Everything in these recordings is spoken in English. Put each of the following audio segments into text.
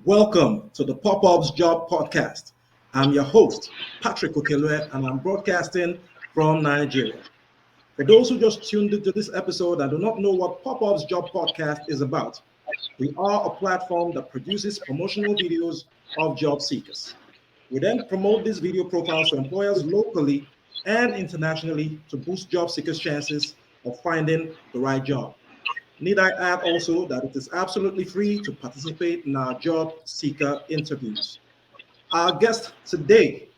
Welcome to the Pop-Ups Job Podcast. I'm your host, Patrick Okelue, and I'm broadcasting from Nigeria. For those who just tuned into this episode and do not know what Pop-Ups Job Podcast is about, we are a platform that produces promotional videos of job seekers. We then promote these video profiles to employers locally and internationally to boost job seekers' chances of finding the right job. Need I add also that it is absolutely free to participate in our job seeker interviews. Our guest today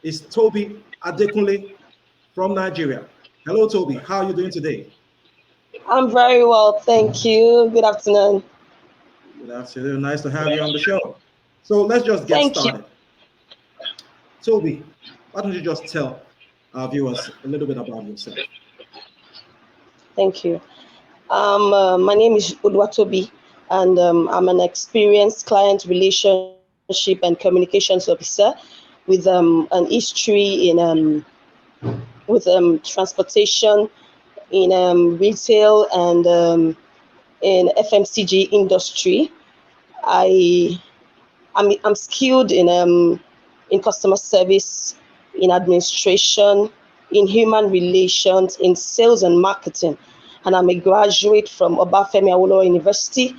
is Toby Adekunle from Nigeria. Hello, Toby. How are you doing today? I'm very well, thank you. Good afternoon. Good afternoon. Nice to have you on the show. So let's just get Thank you. started. Toby, why don't you just tell our viewers a little bit about yourself? Thank you. My name is OUWATOBI, and I'm an experienced client relationship and communications officer with an history in with transportation, in retail, and in FMCG industry. I I'm skilled in customer service, in administration, in human relations, in sales and marketing. And I'm a graduate from Obafemi Awolowo University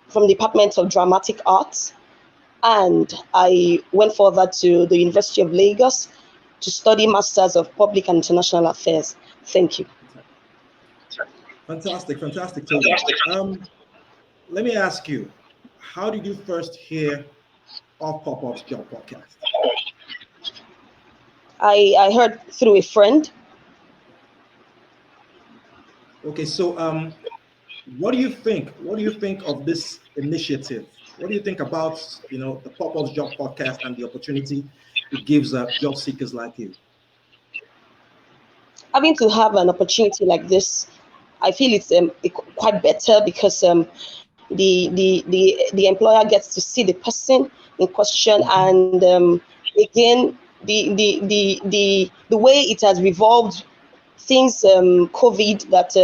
from the Department of Dramatic Arts. And I went further to the University of Lagos to study Masters of Public and International Affairs. Thank you. Fantastic, Toby. Let me ask you, how did you first hear of Pop-Ups Job Podcast? I heard through a friend. Okay, so what do you think? What do you think of this initiative? What do you think about the Pop-Ups Job Podcast and the opportunity it gives job seekers like you? Having to have an opportunity like this, I feel it's quite better because the employer gets to see the person in question, and again the way it has revolved since COVID, that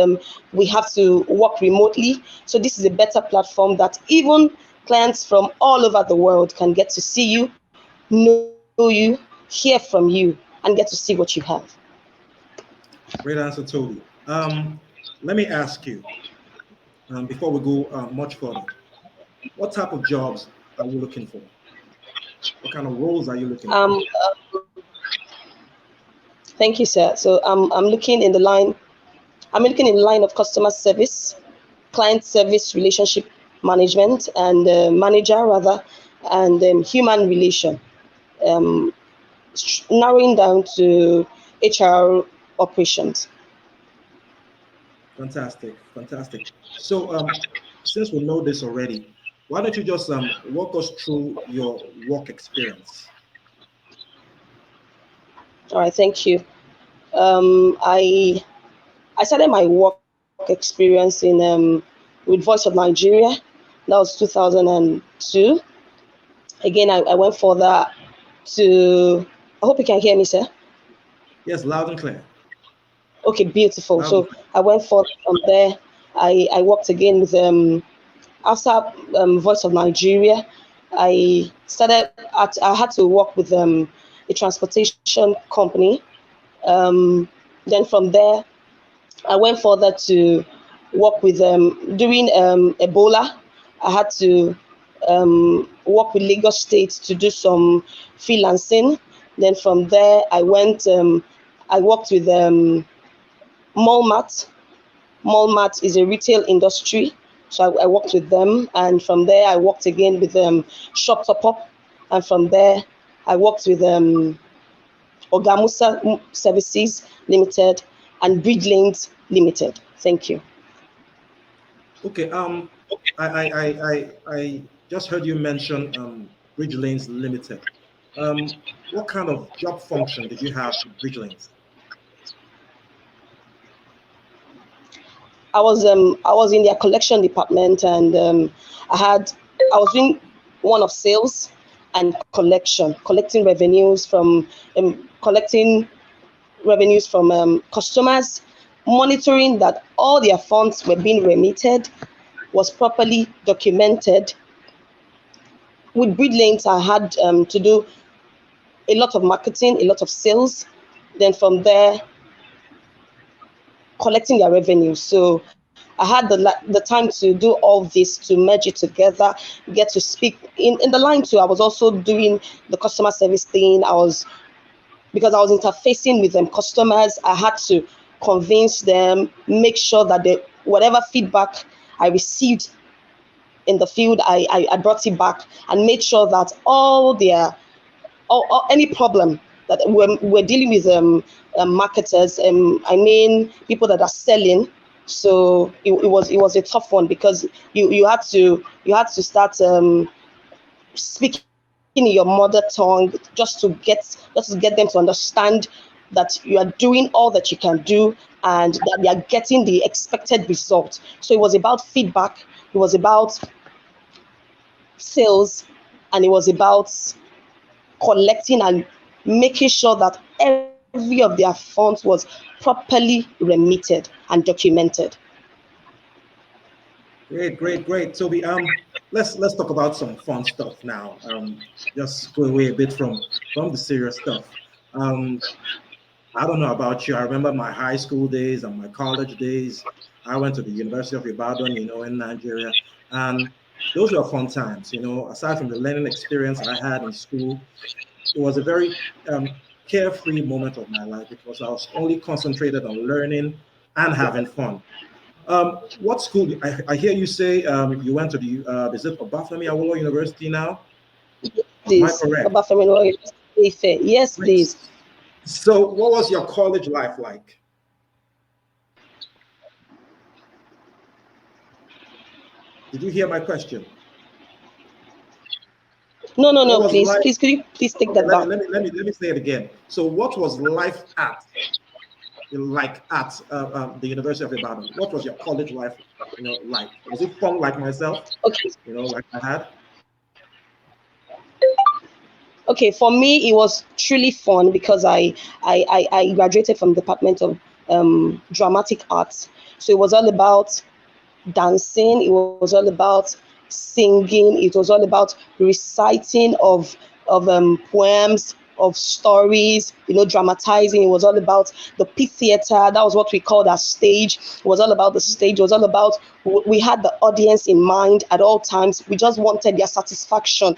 we have to work remotely. So this is a better platform that even clients from all over the world can get to see you, know you, hear from you, and get to see what you have. Great answer, Toby. Let me ask you, before we go much further, what type of jobs are you looking for? What kind of roles are you looking for? Thank you, sir. So I'm looking in the line. I'm looking in the line of customer service, client service, relationship management, and manager rather, and human relation. Narrowing down to HR operations. Fantastic. So since we know this already, why don't you just walk us through your work experience? All right, thank you. I started my work experience in with Voice of Nigeria. That was 2002. Again, I went further to. I hope you can hear me, sir. Yes, loud and clear. Okay, beautiful. So I went further from there. I worked again with after Voice of Nigeria. I had to work with a transportation company. Then from there, I went further to work with during Ebola. I had to work with Lagos State to do some freelancing. Then from there, I worked with Malmat. Malmat is a retail industry, so I worked with them. And from there, I worked again with Shop Top Up. And from there, I worked with Ogamusa Services Limited and Bridge Lanes Limited. Thank you. Okay. I just heard you mention Bridge Lanes Limited. What kind of job function did you have with Bridge Lanes? I was in their collection department, and I was doing one of sales and collecting revenues from customers, monitoring that all their funds were being remitted, was properly documented, with Breed Lanes, I had to do a lot of marketing, a lot of sales. Then from there, collecting their revenue. So I had the time to do all this, to merge it together, get to speak in the line too. I was also doing the customer service thing. Because I was interfacing with them customers, I had to convince them, make sure that whatever feedback I received in the field, I brought it back and made sure that any problem that we're dealing with marketers, I mean people that are selling. So it was a tough one, because you had to start speaking in your mother tongue, just to get them to understand that you are doing all that you can do and that they are getting the expected result. So it was about feedback, it was about sales, and it was about collecting and making sure that every of their funds was properly remitted and documented. Great. Toby, let's talk about some fun stuff now. Just go away a bit from the serious stuff. Um, I don't know about you. I remember my high school days and my college days. I went to the University of Ibadan, in Nigeria, and those were fun times. Aside from the learning experience I had in school, it was a very carefree moment of my life, because I was only concentrated on learning and having fun. What school? I hear you say you went to the is it Obafemi Awolowo University now? Am I Please, correct? Obafemi, yes, Right. please. So, what was your college life like? Did you hear my question? What No, was please, life? please, could you please take Okay, that let me back? let me let me let me say it again. So, what was life at the University of Ibadan? What was your college life, like? Was it fun like myself? Okay, Like I had? okay. For me, it was truly fun because I graduated from the Department of Dramatic Arts. So it was all about dancing, it was all about singing, it was all about reciting of poems, of stories, dramatizing. It was all about the pit theater. That was what we called our stage. It was all about the stage. It was all about, we had the audience in mind at all times. We just wanted their satisfaction.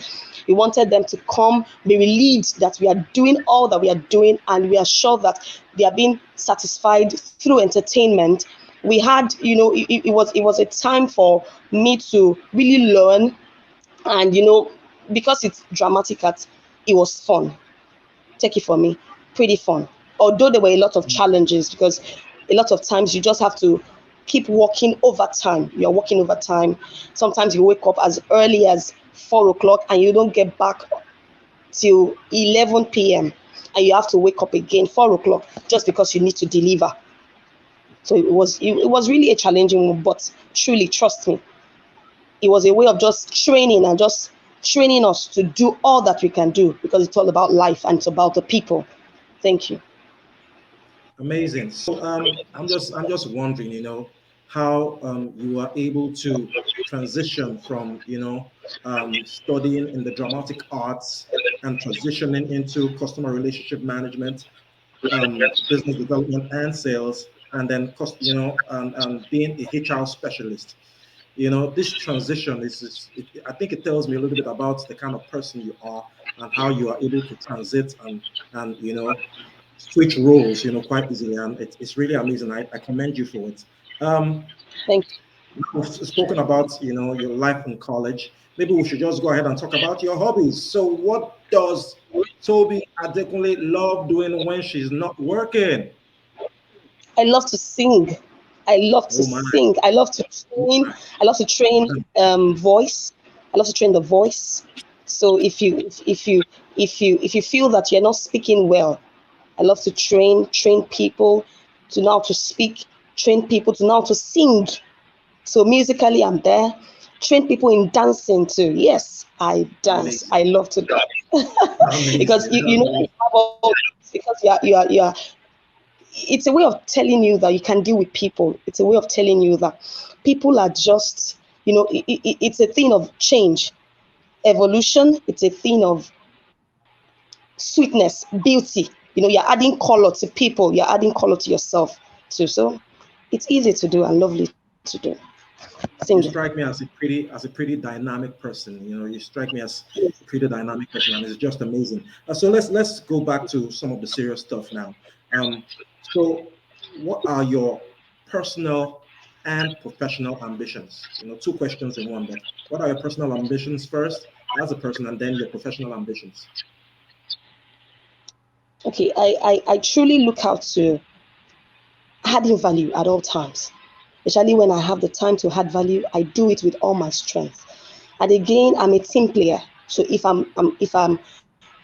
We wanted them to come, be relieved that we are doing all that we are doing, and we are sure that they are being satisfied through entertainment. We had, it was a time for me to really learn, and because it's dramatic art, it was fun. Take it from me, pretty fun. Although there were a lot of challenges, because a lot of times you just have to keep working overtime. You're working overtime. Sometimes you wake up as early as 4 o'clock and you don't get back till 11 p.m., and you have to wake up again 4 o'clock just because you need to deliver. So it was really a challenging one, but truly, trust me, it was a way of just training and just training us to do all that we can do, because it's all about life and it's about the people. Thank you. Amazing. So I'm just wondering, how you are able to transition from studying in the dramatic arts and transitioning into customer relationship management, business development and sales, and then being a HR specialist. This transition I think it tells me a little bit about the kind of person you are and how you are able to transit and switch roles, quite easily. And it's really amazing. I commend you for it. Um, Thank we've spoken about, your life in college. Maybe we should just go ahead and talk about your hobbies. So what does Toby Adekunle love doing when she's not working? I love to sing. I love to Oh my. sing. I love to train. I love to train voice. I love to train the voice. So if you feel that you're not speaking well, I love to train people to know how to speak, train people to know how to sing. So musically, I'm there. Train people in dancing too. Yes, I dance. Amazing. I love to dance because Amazing. you know you have all this, because you are. It's a way of telling you that you can deal with people. It's a way of telling you that people are just, it's a thing of change. evolution. It's a thing of sweetness, beauty. You're adding color to people. You're adding color to yourself too. So it's easy to do and lovely to do. You Singing. strike me as a pretty dynamic person. You strike me as Yes. a pretty dynamic person, and it's just amazing. So let's go back to some of the serious stuff now. So what are your personal and professional ambitions? Two questions in one. But what are your personal ambitions first, as a person, and then your professional ambitions? Okay, I truly look out to adding value at all times. Especially when I have the time to add value, I do it with all my strength. And again, I'm a team player. So if I'm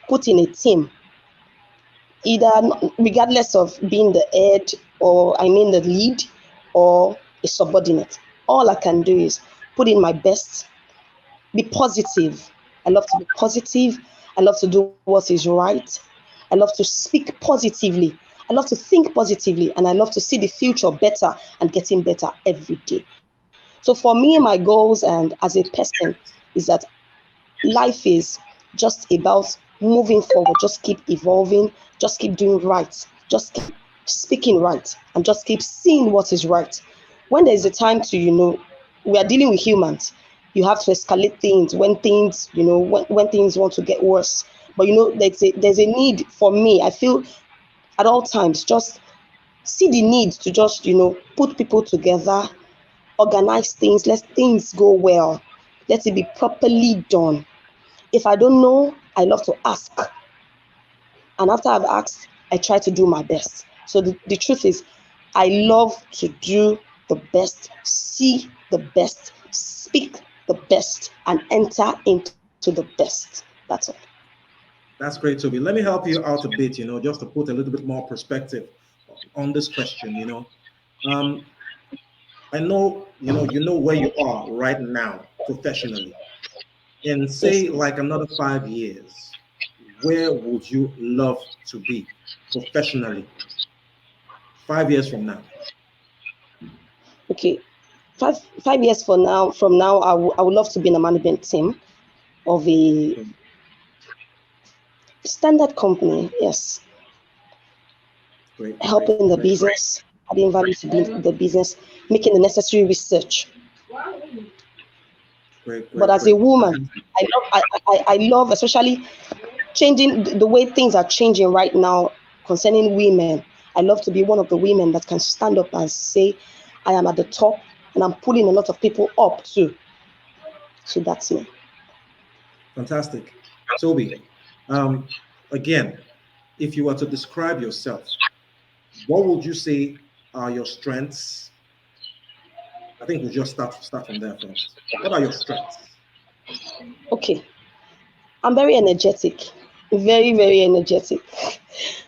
put in a team, either regardless of being the head or the lead or a subordinate, all I can do is put in my best, be positive. I love to be positive. I love to do what is right. I love to speak positively. I love to think positively, and I love to see the future better and getting better every day. So for me, my goals and as a person is that life is just about moving forward, just keep evolving, just keep doing right, just keep speaking right, and just keep seeing what is right. When there's a time to, we are dealing with humans, you have to escalate things when things, when things want to get worse. But there's a need for me. I feel at all times, just see the need to just, put people together, organize things, let things go well, let it be properly done. If I don't know, I love to ask. And after I've asked, I try to do my best. So the truth is, I love to do the best, see the best, speak the best, and enter into the best. That's all. That's great, Toby. Let me help you out a bit, just to put a little bit more perspective on this question. Um, I know, you know where you are right now professionally. In Yes. say like another 5 years, where would you love to be professionally 5 years from now? Okay. Five years from now, I would love to be in a management team of a Okay, standard company. Yes. great, great, Helping the great, business, adding value to the business, making the necessary research. great, But great, as a great. woman, Fantastic. I love, especially changing the way things are changing right now concerning women. I love to be one of the women that can stand up and say, I am at the top and I'm pulling a lot of people up too. So that's me. Fantastic. Toby, um, again, if you were to describe yourself, what would you say are your strengths? I think we'll just start from there first. What are your strengths? Okay. I'm very energetic, very, very energetic,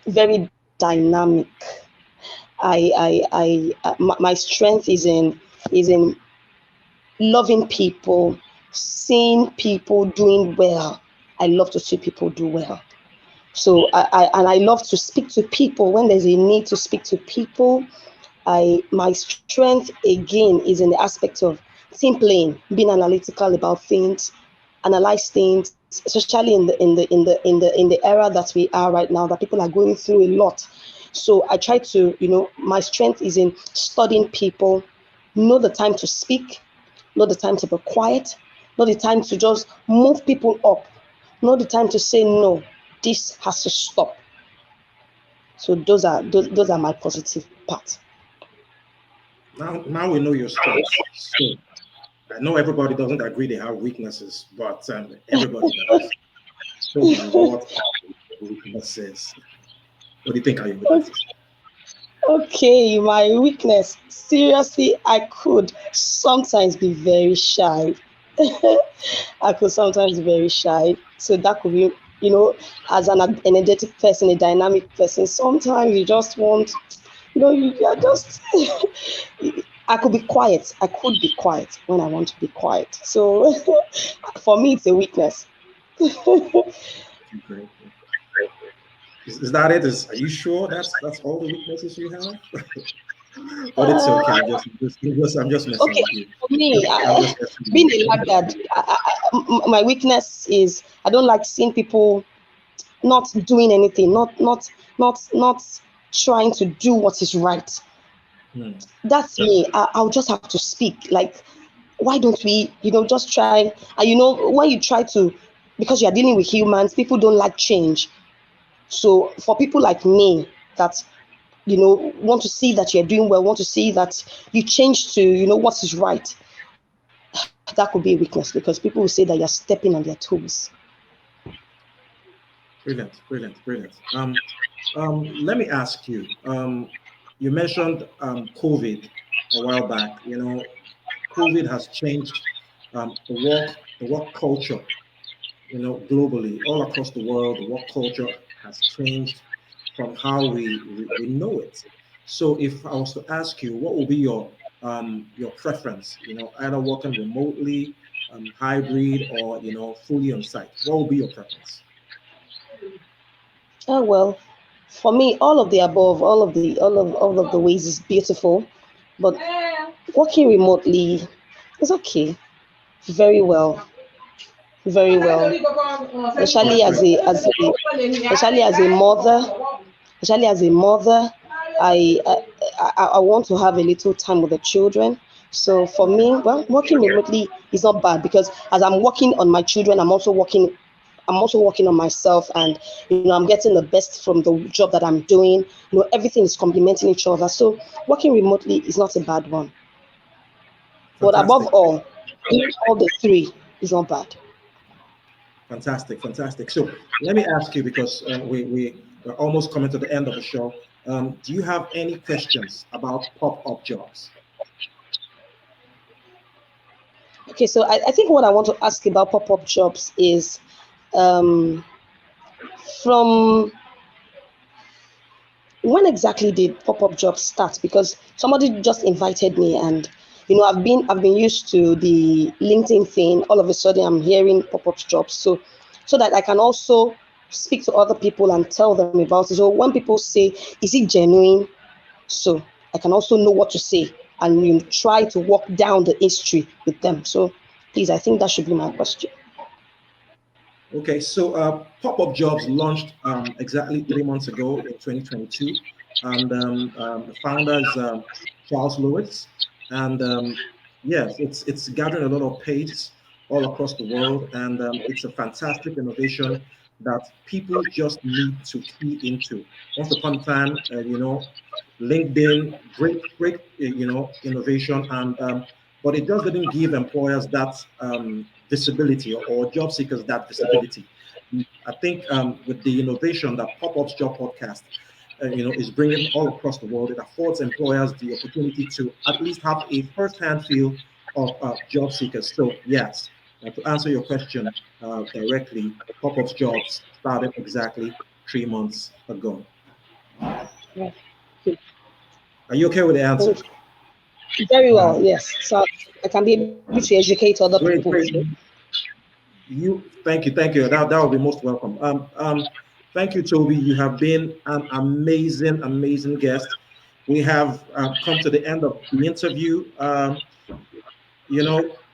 very dynamic. My strength is in loving people, seeing people doing well. I love to see people do well. So I love to speak to people when there's a need to speak to people. My strength again is in the aspect of team playing, being analytical about things, analyze things, especially in the era that we are right now, that people are going through a lot. So I try to, my strength is in studying people, know the time to speak, know the time to be quiet, know the time to just move people up, know the time to say no, this has to stop. So those are my positive parts. Now we know your strengths. So I know everybody doesn't agree they have weaknesses, but everybody does. Toby, what are your weaknesses? What do you think are your weaknesses? Okay, my weakness. Seriously, I could sometimes be very shy. I could sometimes be very shy. So that could be, as an energetic person, a dynamic person, sometimes you just want, you are just, I could be quiet. I could be quiet when I want to be quiet. So for me, it's a weakness. Okay, great. Is that it? Are you sure that's all the weaknesses you have? But it's okay. Uh, I'm just messing okay, with you. for me, I'm just messing with being you. a laggard, my weakness is I don't like seeing people not doing anything, not trying to do what is right. That's me. I'll just have to speak. Like, why don't we, just try? And when you try to, because you're dealing with humans, people don't like change. So for people like me that want to see that you're doing well, want to see that you change to what is right, that could be a weakness because people will say that you're stepping on their toes. Brilliant, brilliant, brilliant. Let me ask you. You mentioned COVID a while back. COVID has changed the work culture. Globally, all across the world, the work culture has changed from how we know it. So, if I was to ask you, what will be your preference? Either working remotely, hybrid, or fully on site. What will be your preference? Oh well, for me, all of the above, all of the ways is beautiful, but working remotely is okay, very well, very well. Especially Great. especially as a mother, I I want to have a little time with the children. So for Okay. me, well, working remotely is not bad because as I'm working on my children, I'm also working on myself, and I'm getting the best from the job that I'm doing. Everything is complementing each other. So working remotely is not a bad one. But above Fantastic. all, doing all the three is not bad. Fantastic, fantastic. So let me ask you, because we're almost coming to the end of the show. Do you have any questions about pop-up jobs? Okay, so I think what I want to ask about pop-up jobs is um, from when exactly did pop-up jobs start? Because somebody just invited me, and I've been used to the LinkedIn thing. All of a sudden I'm hearing pop-up jobs, so that I can also speak to other people and tell them about it. So when people say, is it genuine? So I can also know what to say, and try to walk down the history with them. So please, I think that should be my question. Okay, so pop-up jobs launched exactly 3 months ago in 2022, and the founder is Charles Lewis, and yes, it's gathering a lot of pace all across the world, and it's a fantastic innovation that people just need to key into. Once upon a time, LinkedIn, great, innovation, and but it just didn't give employers that visibility, or job seekers that visibility. I think with the innovation that Pop-Ups Job Podcast, is bringing all across the world, it affords employers the opportunity to at least have a first-hand feel of job seekers. So yes, to answer your question directly, Pop-Ups Jobs started exactly 3 months ago. Yeah. Are you okay with the answer? Thank you. Very Uh, well, yes. So I can be able to educate other people Great, too. great. Thank you. That would be most welcome. Thank you, Toby. You have been an amazing, amazing guest. We have come to the end of the interview.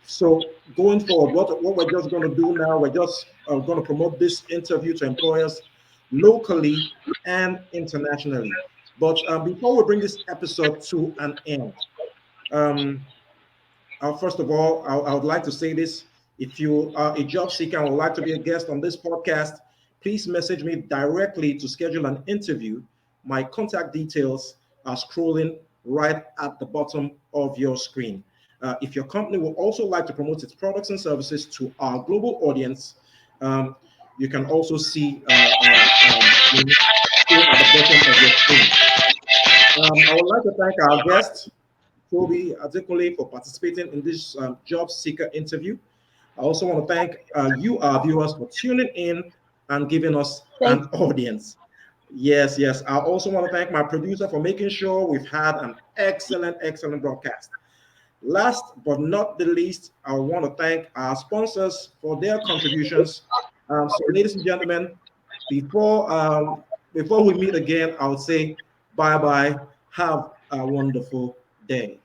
So going forward, what we're just going to do now, we're just going to promote this interview to employers locally and internationally. But before we bring this episode to an end, um, first of all, I would like to say this. If you are a job seeker and would like to be a guest on this podcast, please message me directly to schedule an interview. My contact details are scrolling right at the bottom of your screen. If your company would also like to promote its products and services to our global audience, um, you can also see screen at the bottom of your screen. I would like to thank our guest, Toby Adekule, for participating in this job seeker interview. I also want to thank you, our viewers, for tuning in and giving us Thank an audience. Yes, yes. I also want to thank my producer for making sure we've had an excellent, excellent broadcast. Last but not the least, I want to thank our sponsors for their contributions. So, ladies and gentlemen, before before we meet again, I would say bye bye. Have a wonderful day.